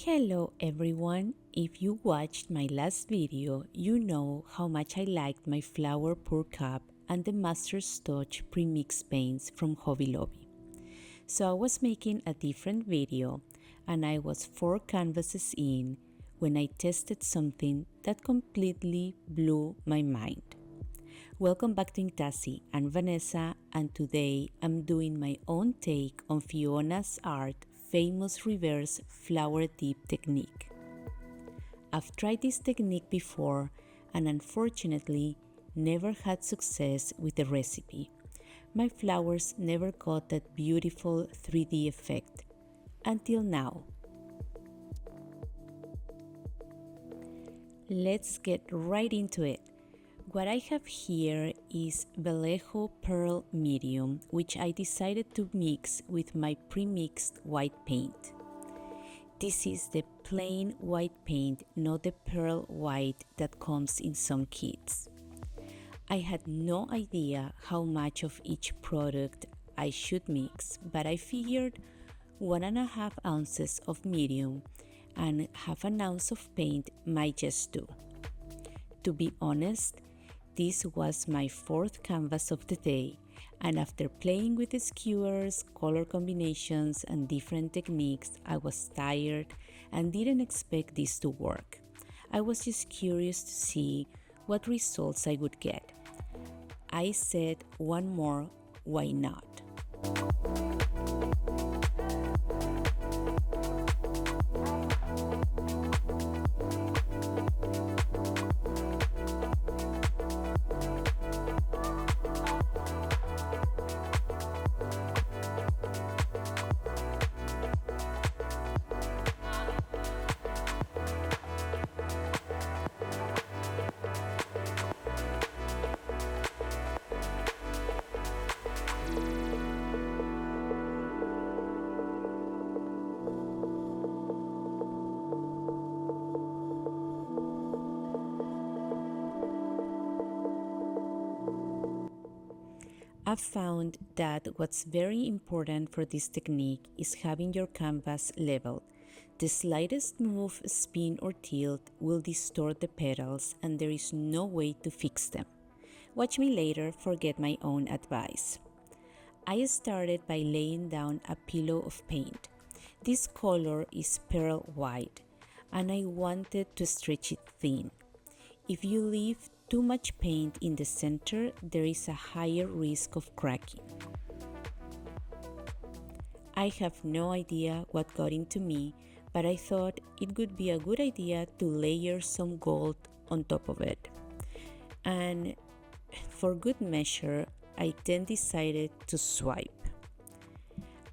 Hello everyone! If you watched my last video, you know how much I liked my flower pour cup and the Master's Touch premix paints from Hobby Lobby. So I was making a different video and I was 4 canvases in when I tested something that completely blew my mind. Welcome back to IngTasy. I'm Vanessa and today I'm doing my own take on Fiona's art famous reverse flower dip technique. I've tried this technique before and unfortunately never had success with the recipe. My flowers never got that beautiful 3D effect until now. Let's get right into it. What I have here is Vallejo Pearl Medium, which I decided to mix with my pre-mixed white paint. This is the plain white paint, not the pearl white that comes in some kits. I had no idea how much of each product I should mix, but I figured 1.5 ounces of medium and half an ounce of paint might just do. To be honest, this was my 4th canvas of the day, and after playing with the skewers, color combinations, and different techniques, I was tired and didn't expect this to work. I was just curious to see what results I would get. I said one more, why not? I've found that what's very important for this technique is having your canvas leveled. The slightest move, spin or tilt will distort the petals and there is no way to fix them. Watch me later forget my own advice. I started by laying down a pillow of paint. This color is pearl white and I wanted to stretch it thin. If you leave too much paint in the center, there is a higher risk of cracking. I have no idea what got into me, but I thought it would be a good idea to layer some gold on top of it. And for good measure, I then decided to swipe.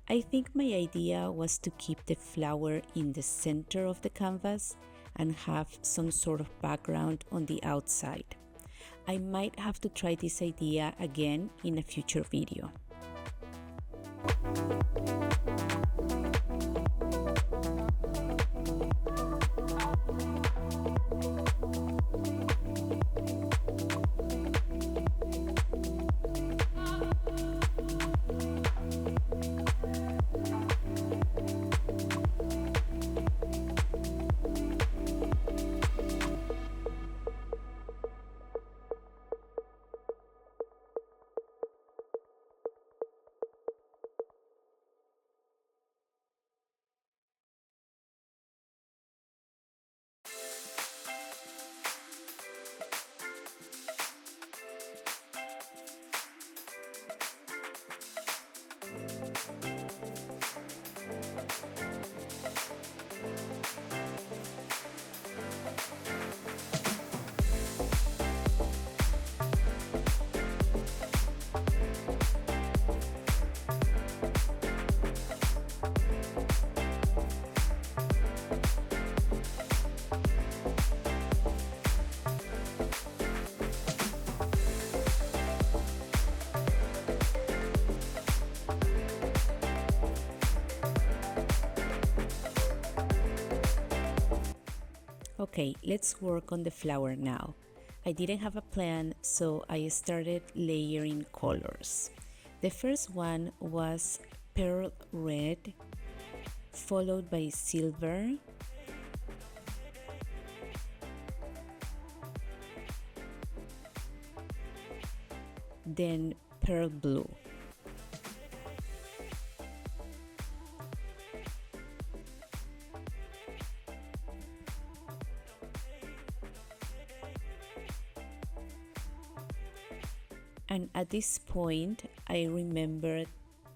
I think my idea was to keep the flower in the center of the canvas and have some sort of background on the outside. I might have to try this idea again in a future video. Okay, let's work on the flower now. I didn't have a plan, so I started layering colors. The first one was pearl red, followed by silver, then pearl blue. And at this point, I remembered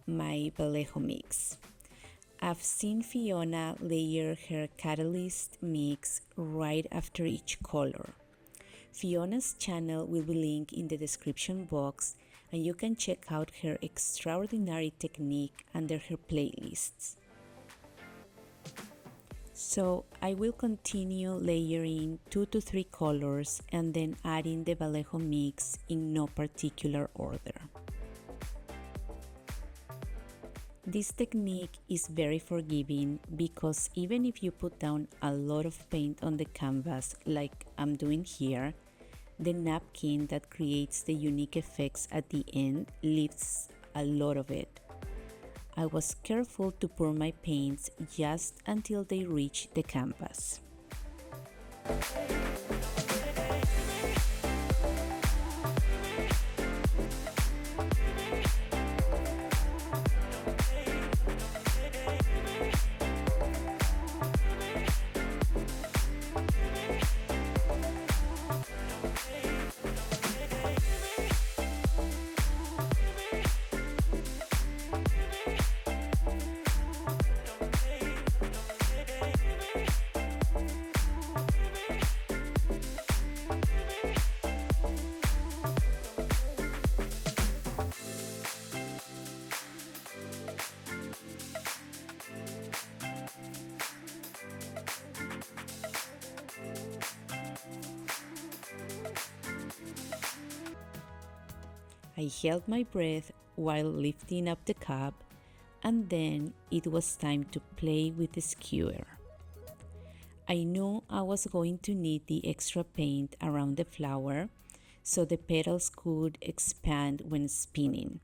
my Vallejo mix. I've seen Fiona layer her catalyst mix right after each color. Fiona's channel will be linked in the description box, and you can check out her extraordinary technique under her playlists. So I will continue layering 2 to 3 colors and then adding the Vallejo mix in no particular order. This technique is very forgiving because even if you put down a lot of paint on the canvas like I'm doing here, the napkin that creates the unique effects at the end lifts a lot of it. I was careful to pour my paints just until they reach the canvas. I held my breath while lifting up the cup, and then it was time to play with the skewer. I knew I was going to need the extra paint around the flower so the petals could expand when spinning.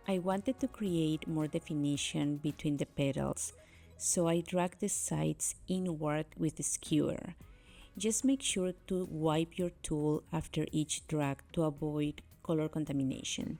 I wanted to create more definition between the petals, so I dragged the sides inward with the skewer. Just make sure to wipe your tool after each drag to avoid color contamination.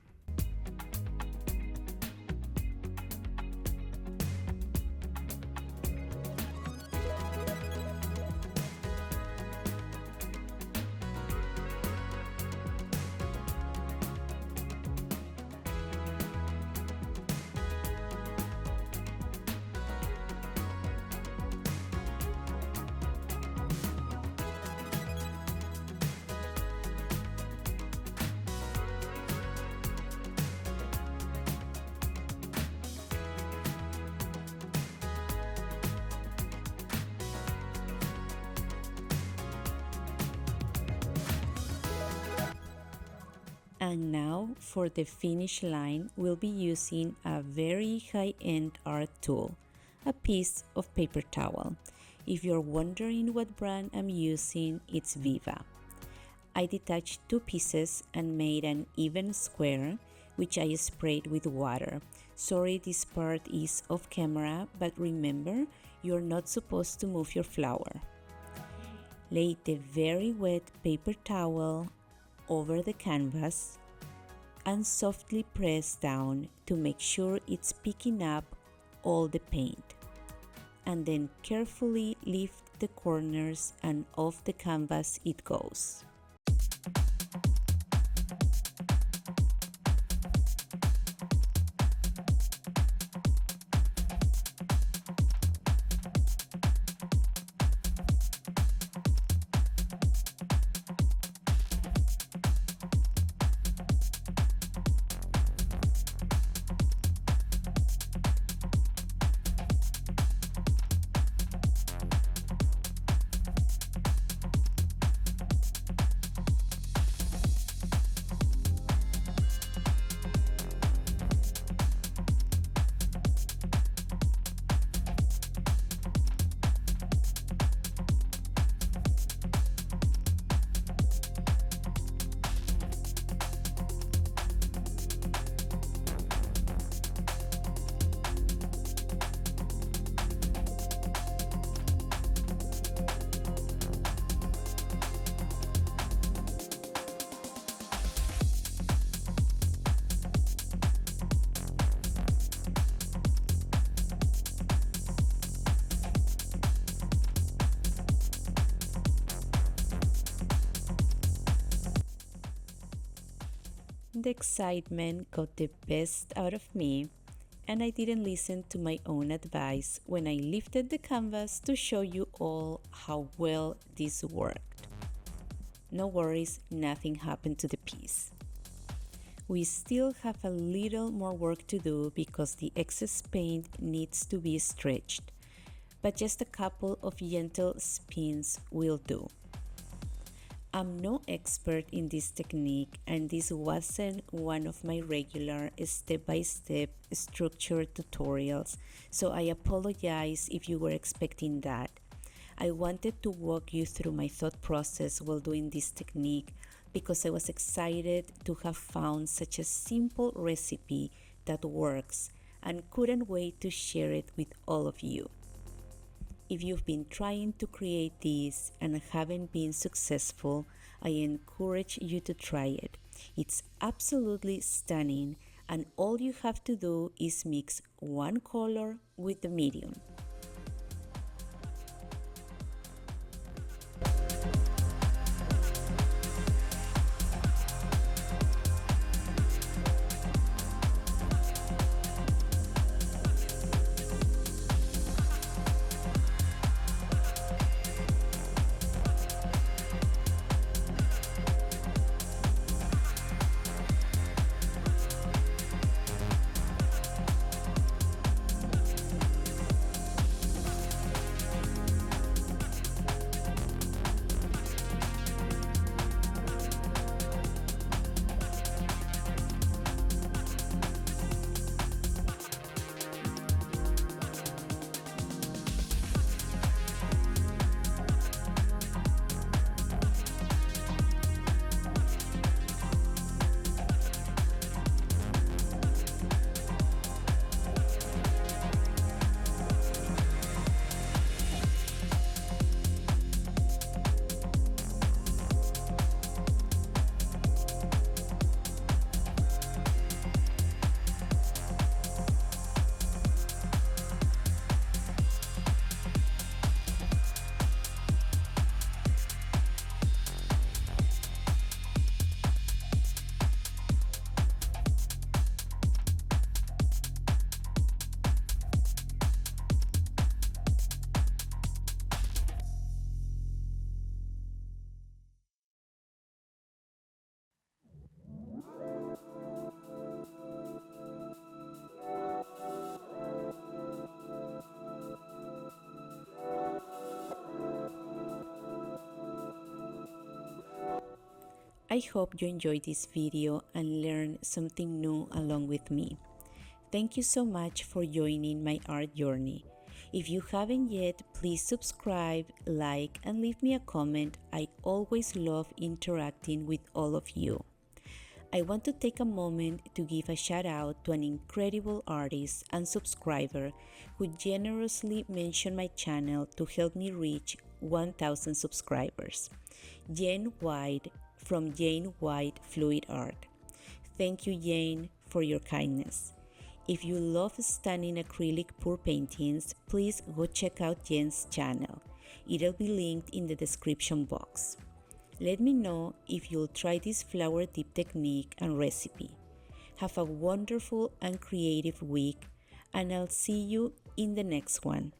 And now for the finish line, we'll be using a very high-end art tool, a piece of paper towel. If you're wondering what brand I'm using, it's Viva. I detached 2 pieces and made an even square, which I sprayed with water. Sorry this part is off camera, but remember, you're not supposed to move your flower. Lay the very wet paper towel over the canvas, and softly press down to make sure it's picking up all the paint. And then carefully lift the corners and off the canvas it goes. The excitement got the best out of me, and I didn't listen to my own advice when I lifted the canvas to show you all how well this worked. No worries, nothing happened to the piece. We still have a little more work to do because the excess paint needs to be stretched, but just a couple of gentle spins will do. I'm no expert in this technique, and this wasn't one of my regular step-by-step structured tutorials, so I apologize if you were expecting that. I wanted to walk you through my thought process while doing this technique because I was excited to have found such a simple recipe that works and couldn't wait to share it with all of you. If you've been trying to create this and haven't been successful, I encourage you to try it. It's absolutely stunning, and all you have to do is mix one color with the medium. I hope you enjoyed this video and learned something new along with me. Thank you so much for joining my art journey. If you haven't yet, please subscribe, like, and leave me a comment. I always love interacting with all of you. I want to take a moment to give a shout out to an incredible artist and subscriber who generously mentioned my channel to help me reach 1,000 subscribers. Jen White from Jane White Fluid Art. Thank you, Jane, for your kindness. If you love stunning acrylic pour paintings, please go check out Jane's channel. It'll be linked in the description box. Let me know if you'll try this flower dip technique and recipe. Have a wonderful and creative week, and I'll see you in the next one.